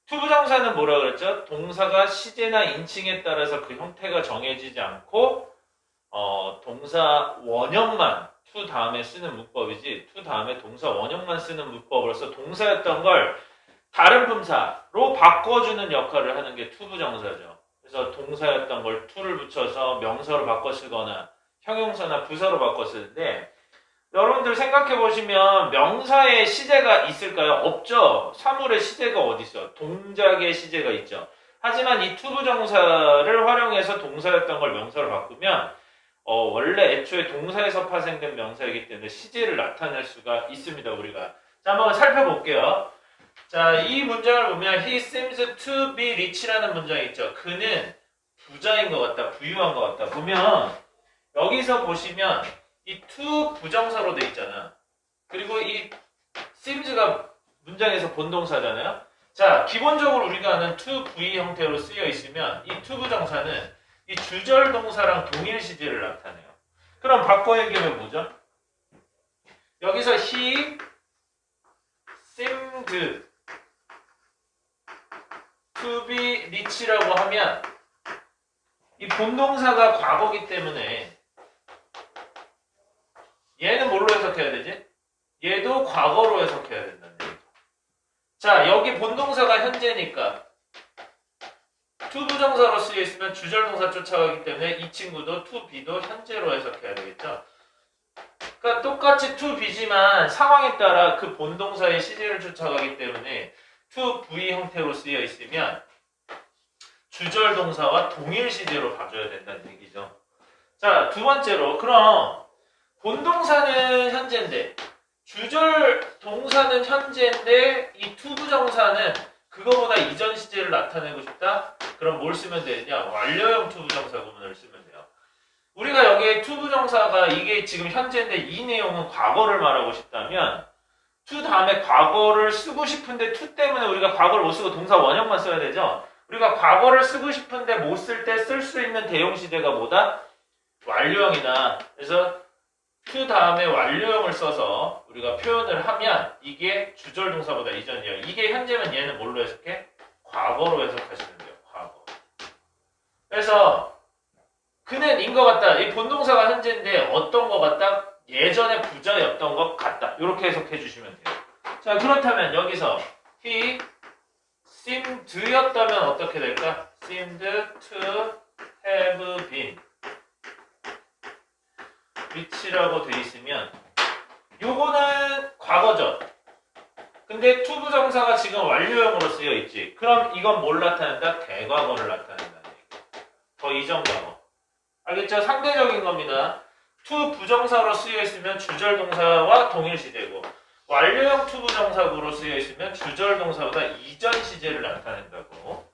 투부정사는 뭐라 그랬죠? 동사가 시제나 인칭에 따라서 그 형태가 정해지지 않고 동사 원형만 to 다음에 쓰는 문법이지 to 다음에 동사 원형만 쓰는 문법으로서 동사였던 걸 다른 품사로 바꿔주는 역할을 하는 게 투부정사죠. 그래서 동사였던 걸 to를 붙여서 명사로 바꿔 쓰거나 형용사나 부사로 바꿔 쓰는데 여러분들 생각해 보시면 명사에 시제가 있을까요? 없죠. 사물의 시제가 어디 있어? 동작의 시제가 있죠. 하지만 이 투부정사를 활용해서 동사였던 걸 명사로 바꾸면 원래 애초에 동사에서 파생된 명사이기 때문에 시제를 나타낼 수가 있습니다. 우리가 자 한번 살펴볼게요. 자, 이 문장을 보면 He seems to be rich라는 문장이 있죠. 그는 부자인 것 같다, 부유한 것 같다. 보면 여기서 보시면 이 to 부정사로 돼 있잖아. 그리고 이 seems가 문장에서 본동사잖아요. 자, 기본적으로 우리가 아는 to v 형태로 쓰여 있으면 이 to 부정사는 이 주절 동사랑 동일 시제를 나타내요. 그럼 바꿔 얘기하면 뭐죠? 여기서 he seemed to be rich라고 하면 이 본동사가 과거기 때문에 얘는 뭘로 해석해야 되지? 얘도 과거로 해석해야 된다는 얘기죠. 자, 여기 본동사가 현재니까 to 부정사로 쓰여 있으면 주절동사 쫓아가기 때문에 이 친구도 to be도 현재로 해석해야 되겠죠. 그러니까 똑같이 to be지만 상황에 따라 그 본동사의 시제를 쫓아가기 때문에 to v 형태로 쓰여 있으면 주절동사와 동일 시제로 봐줘야 된다는 얘기죠. 자, 두 번째로 그럼 본동사는 현재인데 주절 동사는 현재인데 이 to 부정사는 그거보다 이전 시제를 나타내고 싶다? 그럼 뭘 쓰면 되느냐? 완료형 to 부정사 구문을 쓰면 돼요. 우리가 여기에 to 부정사가 이게 지금 현재인데 이 내용은 과거를 말하고 싶다면 to 다음에 과거를 쓰고 싶은데 to 때문에 우리가 과거를 못 쓰고 동사 원형만 써야 되죠? 우리가 과거를 쓰고 싶은데 못 쓸 때 쓸 수 있는 대용 시제가 뭐다? 완료형이다. 그래서 to 다음에 완료형을 써서 우리가 표현을 하면 이게 주절 동사보다 이전이에요. 이게 현재면 얘는 뭘로 해석해? 과거로 해석하시면 돼요. 과거. 그래서 그는 인 것 같다. 이 본동사가 현재인데 어떤 것 같다? 예전에 부자였던 것 같다. 이렇게 해석해 주시면 돼요. 자, 그렇다면 여기서 he seemed였다면 어떻게 될까? seemed to have been rich라고 돼 있으면 요거는 과거죠. 근데 to 부정사가 지금 완료형으로 쓰여 있지. 그럼 이건 뭘 나타낸다? 대과거를 나타낸다는 얘기. 더 이전 과거. 알겠죠? 상대적인 겁니다. to 부정사로 쓰여 있으면 주절 동사와 동일 시제고 완료형 to 부정사구로 쓰여 있으면 주절 동사보다 이전 시제를 나타낸다고.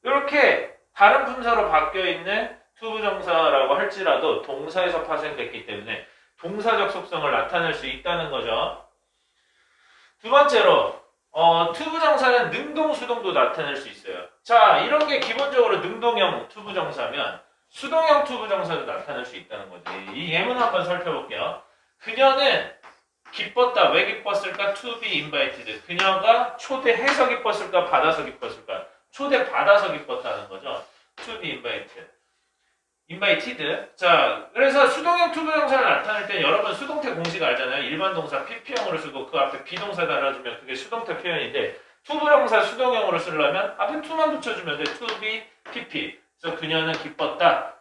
이렇게 다른 품사로 바뀌어 있는 to 부정사라고 할지라도 동사에서 파생됐기 때문에 동사적 속성을 나타낼 수 있다는 거죠. 두 번째로 to 부정사는 능동, 수동도 나타낼 수 있어요. 자, 이런 게 기본적으로 능동형 to 부정사면 수동형 to 부정사도 나타낼 수 있다는 거지. 이 예문 한번 살펴볼게요. 그녀는 기뻤다. 왜 기뻤을까? to be invited. 그녀가 초대해서 기뻤을까? 받아서 기뻤을까? 초대받아서 기뻤다는 거죠. to be invited. 자, 그래서 수동형 to 부정사를 나타낼 때 여러분 수동태 공식 알잖아요. 일반 동사 PP형으로 쓰고 그 앞에 비동사 달아주면 그게 수동태 표현인데 to 부정사 수동형으로 쓰려면 앞에 to만 붙여주면 돼. to be PP. 그래서 그녀는 기뻤다.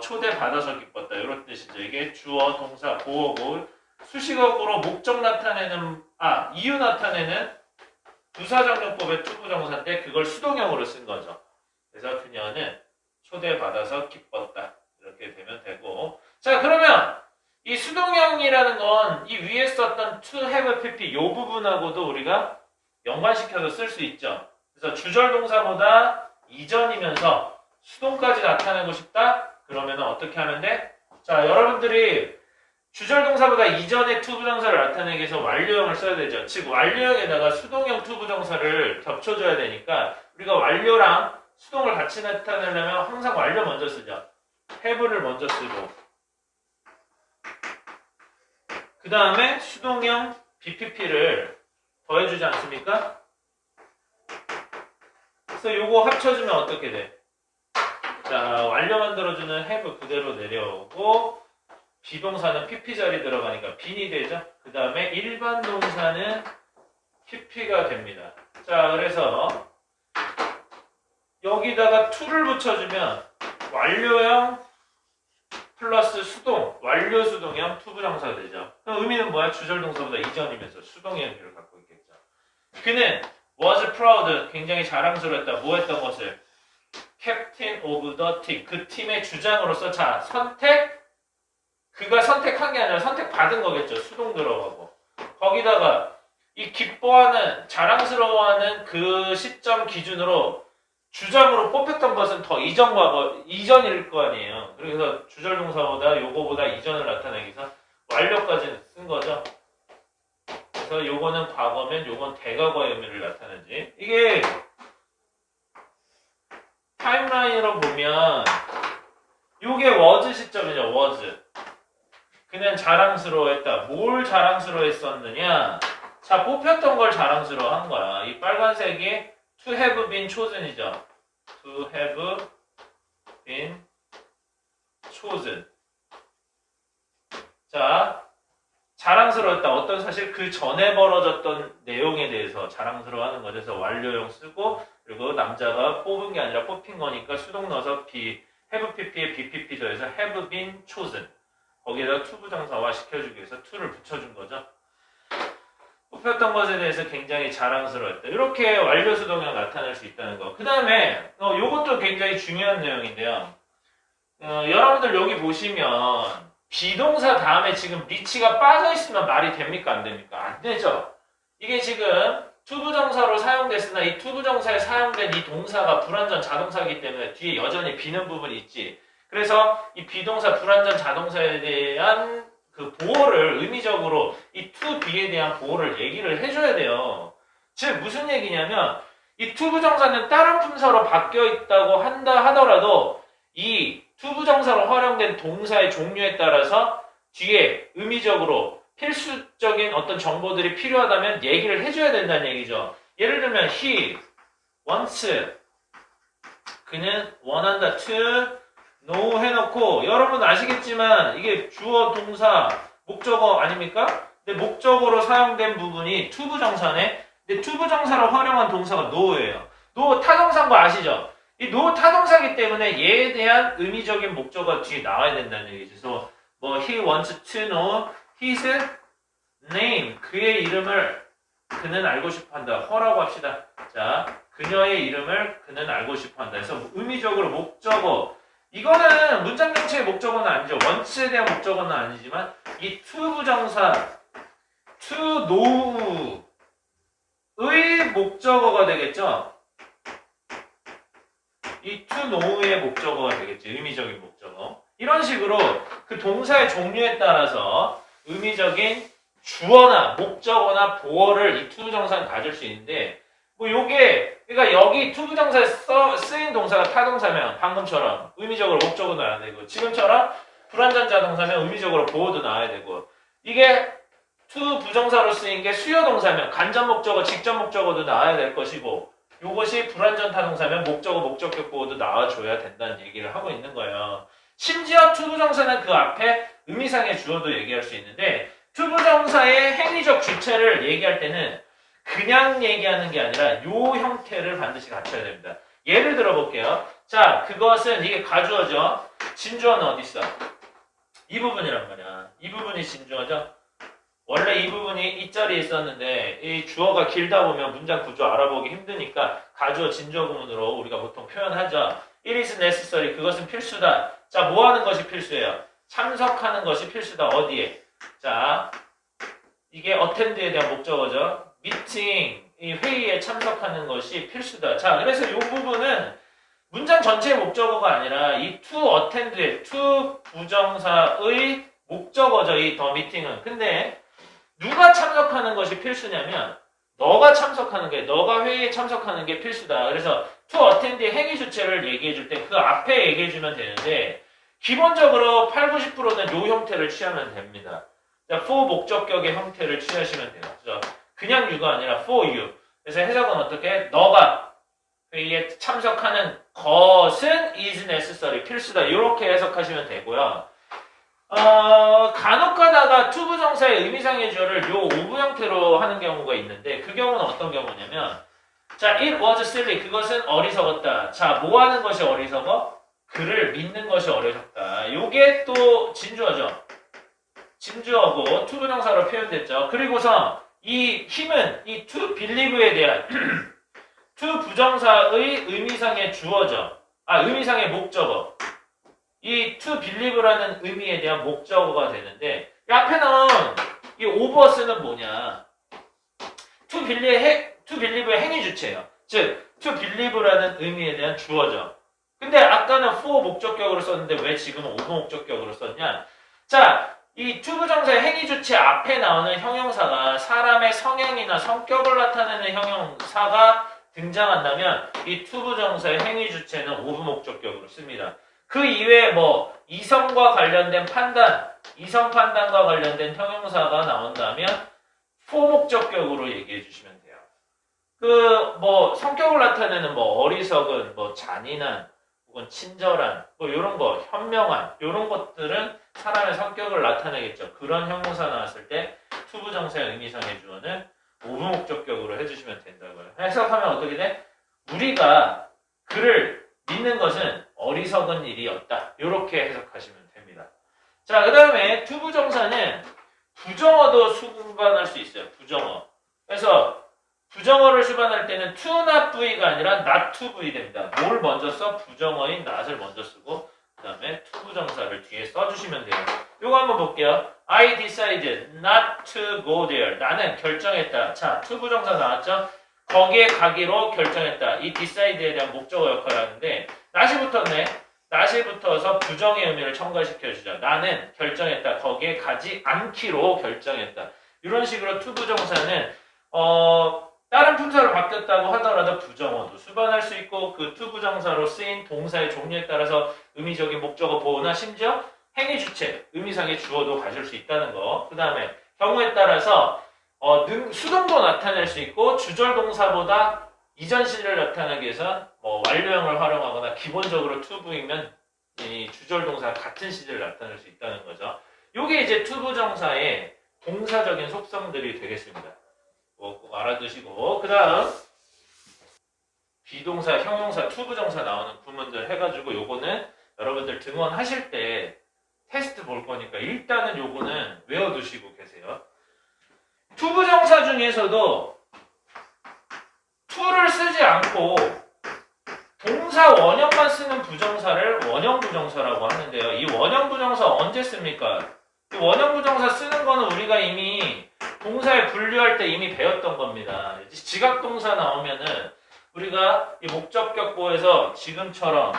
초대받아서 기뻤다. 이런 뜻이죠. 이게 주어, 동사, 보어고 수식어구로 목적 나타내는 이유 나타내는 부사정용법의 to 부정사인데 그걸 수동형으로 쓴 거죠. 그래서 그녀는 초대받아서 기뻤다. 이렇게 되면 되고. 자, 그러면 이 수동형이라는 건 이 위에 썼던 to have pp 이 부분하고도 우리가 연관시켜서 쓸 수 있죠. 그래서 주절 동사보다 이전이면서 수동까지 나타내고 싶다? 그러면 어떻게 하면 돼? 자, 여러분들이 주절 동사보다 이전의 to 부정사를 나타내기 위해서 완료형을 써야 되죠. 즉 완료형에다가 수동형 to 부정사를 겹쳐줘야 되니까 우리가 완료랑 수동을 같이 나타내려면 항상 완료 먼저 쓰죠. have를 먼저 쓰고 그 다음에 수동형 BPP를 더해주지 않습니까? 그래서 요거 합쳐주면 어떻게 돼? 자, 완료 만들어주는 have 그대로 내려오고 비동사는 pp 자리 들어가니까 빈이 되죠. 그 다음에 일반 동사는 pp가 됩니다. 자, 그래서 여기다가 to를 붙여주면 완료형 플러스 수동, 완료 수동형 투부정사가 되죠. 그럼 의미는 뭐야? 주절 동사보다 이전이면서 수동의 의미를 갖고 있겠죠. 그는 was proud, 굉장히 자랑스러웠다. 뭐 했던 것을? Captain of the team, 그 팀의 주장으로서 자, 그가 선택한 게 아니라 선택받은 거겠죠. 수동 들어가고. 거기다가 이 기뻐하는, 자랑스러워하는 그 시점 기준으로 주장으로 뽑혔던 것은 더 이전일 거 아니에요. 그래서 주절 동사보다 요거보다 이전을 나타내기 위해서 완료까지 쓴 거죠. 그래서 요거는 과거면 요건 대과거의 의미를 나타내지. 이게 타임라인으로 보면 요게 was 시점이죠. was. 그는 자랑스러워했다. 뭘 자랑스러워했었느냐? 자, 뽑혔던 걸 자랑스러워한 거야. 이 빨간색이 to have been chosen이죠. to have been chosen. 자, 자랑스러웠다. 어떤 사실 그 전에 벌어졌던 내용에 대해서 자랑스러워하는 거죠. 그래서 완료형 쓰고 그리고 남자가 뽑은 게 아니라 뽑힌 거니까 수동 넣어서 have pp에 bpp 더해서 have been chosen. 거기에다 to 부정사화 시켜주기 위해서 to를 붙여준 거죠. 뽑혔던 것에 대해서 굉장히 자랑스러웠다. 이렇게 완료 수동형 나타낼 수 있다는 거. 그 다음에 이것도 굉장히 중요한 내용인데요. 여러분들 여기 보시면 비동사 다음에 지금 리치가 빠져있으면 말이 됩니까? 안 됩니까? 안 되죠. 이게 지금 투부정사로 사용됐으나 이 투부정사에 사용된 이 동사가 불완전 자동사이기 때문에 뒤에 여전히 비는 부분이 있지. 그래서 이 비동사 불완전 자동사에 대한 그 보호를 의미적으로 이 to be에 대한 보호를 얘기를 해줘야 돼요. 즉 무슨 얘기냐면 이 투부정사는 다른 품사로 바뀌어 있다고 한다 하더라도 이 투부정사로 활용된 동사의 종류에 따라서 뒤에 의미적으로 필수적인 어떤 정보들이 필요하다면 얘기를 해줘야 된다는 얘기죠. 예를 들면 he wants, 그는 원한다. to know 해놓고 여러분 아시겠지만 이게 주어, 동사, 목적어 아닙니까? 근데 목적어로 사용된 부분이 투부정사네. 근데 투부정사로 활용한 동사가 know예요. know 타동사인 거 아시죠? 이 know 타동사이기 때문에 얘에 대한 의미적인 목적어가 뒤에 나와야 된다는 얘기죠. 그래서 뭐 he wants to know his name, 그의 이름을 그는 알고 싶어한다. 허라고 합시다. 자, 그녀의 이름을 그는 알고 싶어한다. 그래서 의미적으로 목적어, 이거는 문장 전체의 목적어는 아니죠. 원츠에 대한 목적어는 아니지만 이 to 부정사 to know의 목적어가 되겠죠. 이 to know의 목적어가 되겠죠. 의미적인 목적어. 이런 식으로 그 동사의 종류에 따라서 의미적인 주어나 목적어나 보어를 이 to 부정사는 가질 수 있는데 뭐 요게 그러니까 여기 to 부정사에 쓰인 동사가 타동사면 방금처럼 의미적으로 목적어 나와야 되고 지금처럼 불완전 자동사면 의미적으로 보어도 나와야 되고 이게 to 부정사로 쓰인 게 수요 동사면 간접 목적어, 직접 목적어도 나와야 될 것이고 요것이 불완전 타동사면 목적어, 목적격 보어도 나와줘야 된다는 얘기를 하고 있는 거예요. 심지어 to 부정사는 그 앞에 의미상의 주어도 얘기할 수 있는데 to 부정사의 행위적 주체를 얘기할 때는 그냥 얘기하는 게 아니라 요 형태를 반드시 갖춰야 됩니다. 예를 들어 볼게요. 자, 그것은 이게 가주어죠. 진주어는 어디 있어? 이 부분이란 말이야. 이 부분이 진주어죠. 원래 이 부분이 이 자리에 있었는데 이 주어가 길다 보면 문장 구조 알아보기 힘드니까 가주어 진주어 구문으로 우리가 보통 표현하죠. It is necessary. 그것은 필수다. 자, 뭐 하는 것이 필수예요? 참석하는 것이 필수다. 어디에? 자, 이게 attend에 대한 목적어죠. 미팅, 이 회의에 참석하는 것이 필수다. 자, 그래서 이 부분은 문장 전체의 목적어가 아니라 이 to attend의 to 부정사의 목적어죠. 이 더 미팅은. 근데 누가 참석하는 것이 필수냐면 너가 참석하는 게, 너가 회의에 참석하는 게 필수다. 그래서 to attend의 행위 주체를 얘기해 줄 때 그 앞에 얘기해 주면 되는데 기본적으로 80, 90%는 이 형태를 취하면 됩니다. 자, for 목적격의 형태를 취하시면 돼요. 그래서 그냥 you가 아니라 for you. 그래서 해석은 어떻게? 너가 회의에 에 참석하는 것은 is necessary, 필수다. 이렇게 해석하시면 되고요. 간혹 가다가 to 부정사의 의미상의 주어를 요 오브 형태로 하는 경우가 있는데 그 경우는 어떤 경우냐면 자, it was silly. 그것은 어리석었다. 자, 뭐 하는 것이 어리석어? 그를 믿는 것이 어리석다. 요게 또 진주어죠. 진주어고 to 부정사로 표현됐죠. 그리고서 이 힘은 이 to believe에 대한 to 부정사의 의미상의 주어죠. 의미상의 목적어. 이 to believe라는 의미에 대한 목적어가 되는데 이 앞에는 이 overs는 뭐냐? to believe의 행위 주체예요. 즉 to believe라는 의미에 대한 주어죠. 근데 아까는 for 목적격으로 썼는데 왜 지금은 over 목적격으로 썼냐? 자, 이 to 부정사의 행위 주체 앞에 나오는 형용사가 사람의 성향이나 성격을 나타내는 형용사가 등장한다면 이 to 부정사의 행위 주체는 over 목적격으로 씁니다. 그 이외에 뭐 이성과 관련된 판단, 이성 판단과 관련된 형용사가 나온다면 for 목적격으로 얘기해 주시면 돼요. 그 뭐 성격을 나타내는 뭐 어리석은, 뭐 잔인한, 혹은 친절한, 뭐 이런 거, 현명한 이런 것들은 사람의 성격을 나타내겠죠. 그런 형용사 나왔을 때 to 부정사의 의미상의 주어는 오브 목적격으로 해주시면 된다고요. 해석하면 어떻게 돼? 우리가 그를 믿는 것은 어리석은 일이었다. 이렇게 해석하시면 됩니다. 자, 그 다음에 to 부정사는 부정어도 수반할 수 있어요. 부정어. 그래서 부정어를 수반할 때는 to not V가 아니라 not to V 됩니다. 뭘 먼저 써? 부정어인 not을 먼저 쓰고 그 다음에 to 부정사를 뒤에 써주시면 돼요. 이거 한번 볼게요. I decided not to go there. 나는 결정했다. 자, to 부정사 나왔죠? 거기에 가기로 결정했다. 이 decid에 대한 목적어 역할을 하는데 not이 붙었네. not이 붙어서 부정의 의미를 첨가시켜주죠. 나는 결정했다. 거기에 가지 않기로 결정했다. 이런 식으로 to 부정사는 다른 품사로 바뀌었다고 하더라도 부정어도 수반할 수 있고 그 to 부정사로 쓰인 동사의 종류에 따라서 의미적인 목적어 보호나 심지어 행위 주체, 의미상의 주어도 가질 수 있다는 거. 그 다음에 경우에 따라서 수동도 나타낼 수 있고 주절 동사보다 이전 시제를 나타내기 위해서 뭐 완료형을 활용하거나 기본적으로 to 부이면 이 주절 동사 같은 시제를 나타낼 수 있다는 거죠. 이게 이제 to 부정사의 동사적인 속성들이 되겠습니다. 꼭 알아두시고 그 다음 비동사, 형용사, to 부정사 나오는 구문들 해가지고 요거는 여러분들 등원하실 때 테스트 볼 거니까 일단은 요거는 외워두시고 계세요. to 부정사 중에서도 to를 쓰지 않고 동사 원형만 쓰는 부정사를 원형 부정사라고 하는데요. 이 원형 부정사 언제 씁니까? 이 원형 부정사 쓰는 거는 우리가 이미 동사에 분류할 때 이미 배웠던 겁니다. 지각동사 나오면은 우리가 이 목적격 보호에서 지금처럼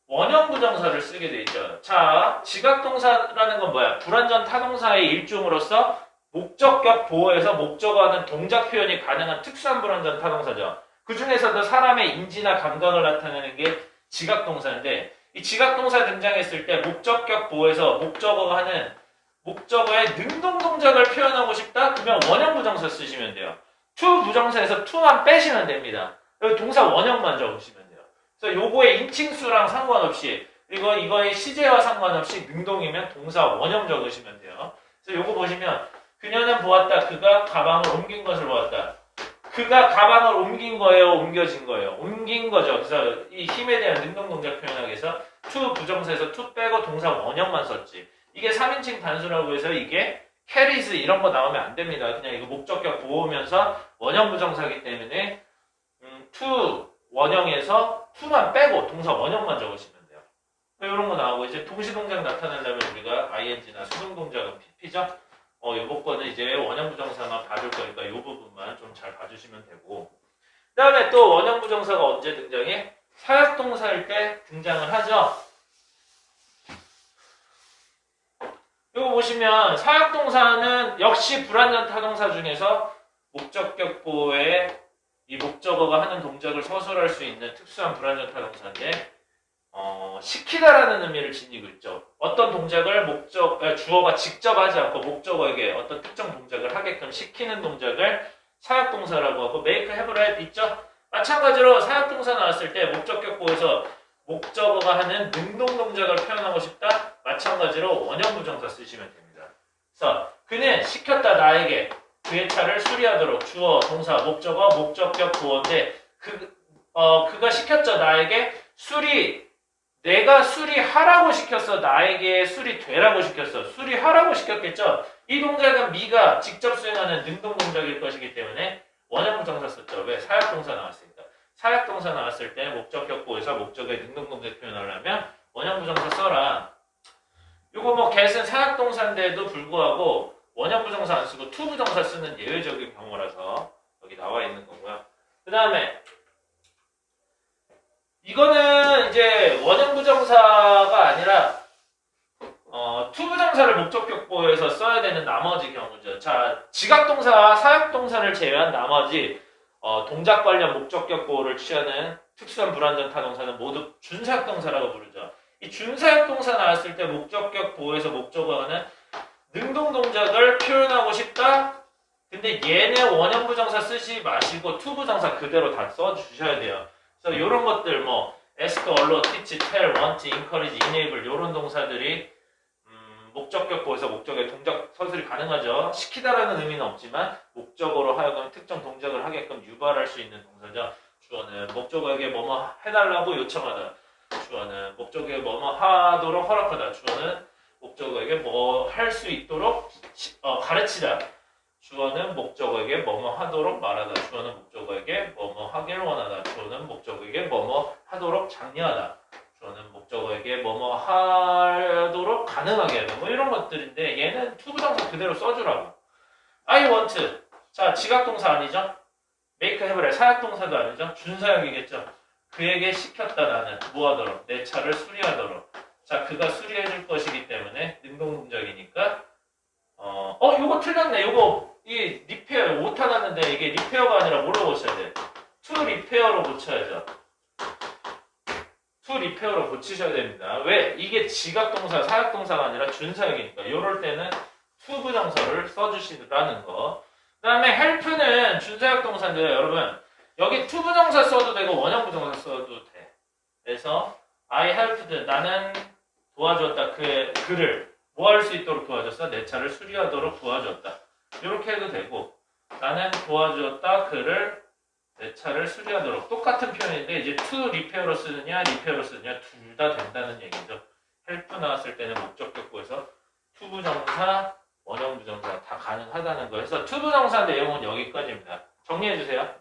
원형 부정사를 쓰게 돼 있죠. 자, 지각동사라는 건 뭐야? 불완전 타동사의 일종으로서 목적격 보호에서 목적어하는 동작 표현이 가능한 특수한 불완전 타동사죠. 그 중에서도 사람의 인지나 감각을 나타내는 게 지각동사인데 이 지각동사 등장했을 때 목적격 보호에서 목적어가 하는 목적어의 능동 동작을 표현하고 싶다? 그러면 원형 부정사 쓰시면 돼요. to 부정사에서 to만 빼시면 됩니다. 여기 동사 원형만 적으시면 돼요. 그래서 요거의 인칭수랑 상관없이 그리고 이거의 시제와 상관없이 능동이면 동사 원형 적으시면 돼요. 그래서 요거 보시면 그녀는 보았다. 그가 가방을 옮긴 것을 보았다. 그가 가방을 옮긴 거예요? 옮겨진 거예요? 옮긴 거죠. 그래서 이 힘에 대한 능동 동작 표현하기 위해서 to 부정사에서 to 빼고 동사 원형만 썼지. 이게 3인칭 단수라고 해서 이게 carries 이런 거 나오면 안 됩니다. 그냥 이거 목적격 보호면서 원형 부정사기 때문에 to 원형에서 to만 빼고 동사 원형만 적으시면 돼요. 이런 거 나오고 이제 동시동작 나타내려면 우리가 ing나 수동동작은 pp죠. 요거 거는 이제 원형 부정사만 봐줄 거니까 요 부분만 좀 잘 봐주시면 되고 그 다음에 또 원형 부정사가 언제 등장해? 사역동사일 때 등장을 하죠. 이거 보시면 사역동사는 역시 불완전 타동사 중에서 목적격 보호에 이 목적어가 하는 동작을 서술할 수 있는 특수한 불완전 타동사인데 시키다라는 의미를 지니고 있죠. 어떤 동작을 주어가 직접 하지 않고 목적어에게 어떤 특정 동작을 하게끔 시키는 동작을 사역동사라고 하고 make, have, read 있죠? 마찬가지로 사역동사 나왔을 때 목적격 보호에서 목적어가 하는 능동 동작을 표현하고 싶다. 마찬가지로 원형부정사 쓰시면 됩니다. 그래서 그는 시켰다 나에게 그의 차를 수리하도록 주어, 동사, 목적어, 목적격 보호인데 그가 시켰죠 나에게 내가 수리하라고 시켰어. 나에게 수리되라고 시켰어. 수리하라고 시켰겠죠. 이 동작은 미가 직접 수행하는 능동 동작일 것이기 때문에 원형부정사 썼죠. 왜? 사역동사 나왔으니까. 사역동사 나왔을 때 목적격 보호에서 목적의 능동 동작 표현하려면 원형부정사 써라. 요거 뭐 get은 사역동사인데도 불구하고 원형부정사 안 쓰고 투부정사 쓰는 예외적인 경우라서 여기 나와 있는 거고요. 그 다음에 이거는 이제 원형부정사가 아니라 투부정사를 목적격 보호에서 써야 되는 나머지 경우죠. 자, 지각동사, 사역동사를 제외한 나머지 동작 관련 목적격 보호를 취하는 특수한 불완전 타동사는 모두 준사역동사라고 부르죠. 이 준사역동사 나왔을 때 목적격 보호에서 목적어는 능동 동작을 표현하고 싶다. 근데 얘네 원형부정사 쓰지 마시고 투부정사 그대로 다 써주셔야 돼요. 그래서 이런 것들 뭐 ask, allow, teach, tell, want, encourage, enable 이런 동사들이 목적격 보호에서 목적의 동작 서술이 가능하죠. 시키다라는 의미는 없지만 목적어로 하여금 특정 동작을 하게끔 유발할 수 있는 동사죠. 주어는 목적어에게 뭐뭐 해달라고 요청하다. 주어는 목적어에게 뭐뭐 하도록 허락하다. 주어는 목적어에게 뭐 할 수 있도록 가르치다. 주어는 목적어에게 뭐뭐 하도록 말하다. 주어는 목적어에게 뭐뭐 하기를 원하다. 주어는 목적어에게 뭐뭐 하도록 장려하다. 주어는 목적어에게 뭐뭐 하도록 가능하게 하다. 뭐 이런 것들인데 얘는 투부정사 그대로 써주라고. I want. 자, 지각동사 아니죠? make, have래. 사역동사도 아니죠? 준사역이겠죠? 그에게 시켰다 나는 뭐 하도록? 내 차를 수리하도록. 자, 그가 수리해줄 것이기 때문에 능동동작이니까 요거 틀렸네. 요거 이 리페어 오타 났는데 이게 리페어가 아니라 뭐로 고쳐야 돼? 투 리페어로 고쳐야죠. 투 리페어로 고치셔야 됩니다. 왜? 이게 지각동사, 사역동사가 아니라 준사역이니까 이럴 때는 투부정사를 써주시라는 거. 그 다음에 help는 준사역동사인데요. 여러분 여기 투부정사 써도 되고 원형부정사 써도 돼. 그래서 I helped 나는 도와줬다. 그를 뭐 할 수 있도록 도와줬어? 내 차를 수리하도록 도와줬다. 이렇게 해도 되고 나는 도와줬다. 그를 내 차를 수리하도록 똑같은 표현인데 이제 to repair로 쓰느냐 repair로 쓰느냐 둘 다 된다는 얘기죠. help 나왔을 때는 목적격 보호에서 투부정사, 원형부정사 다 가능하다는 거에서 투부정사 내용은 여기까지입니다. 정리해 주세요.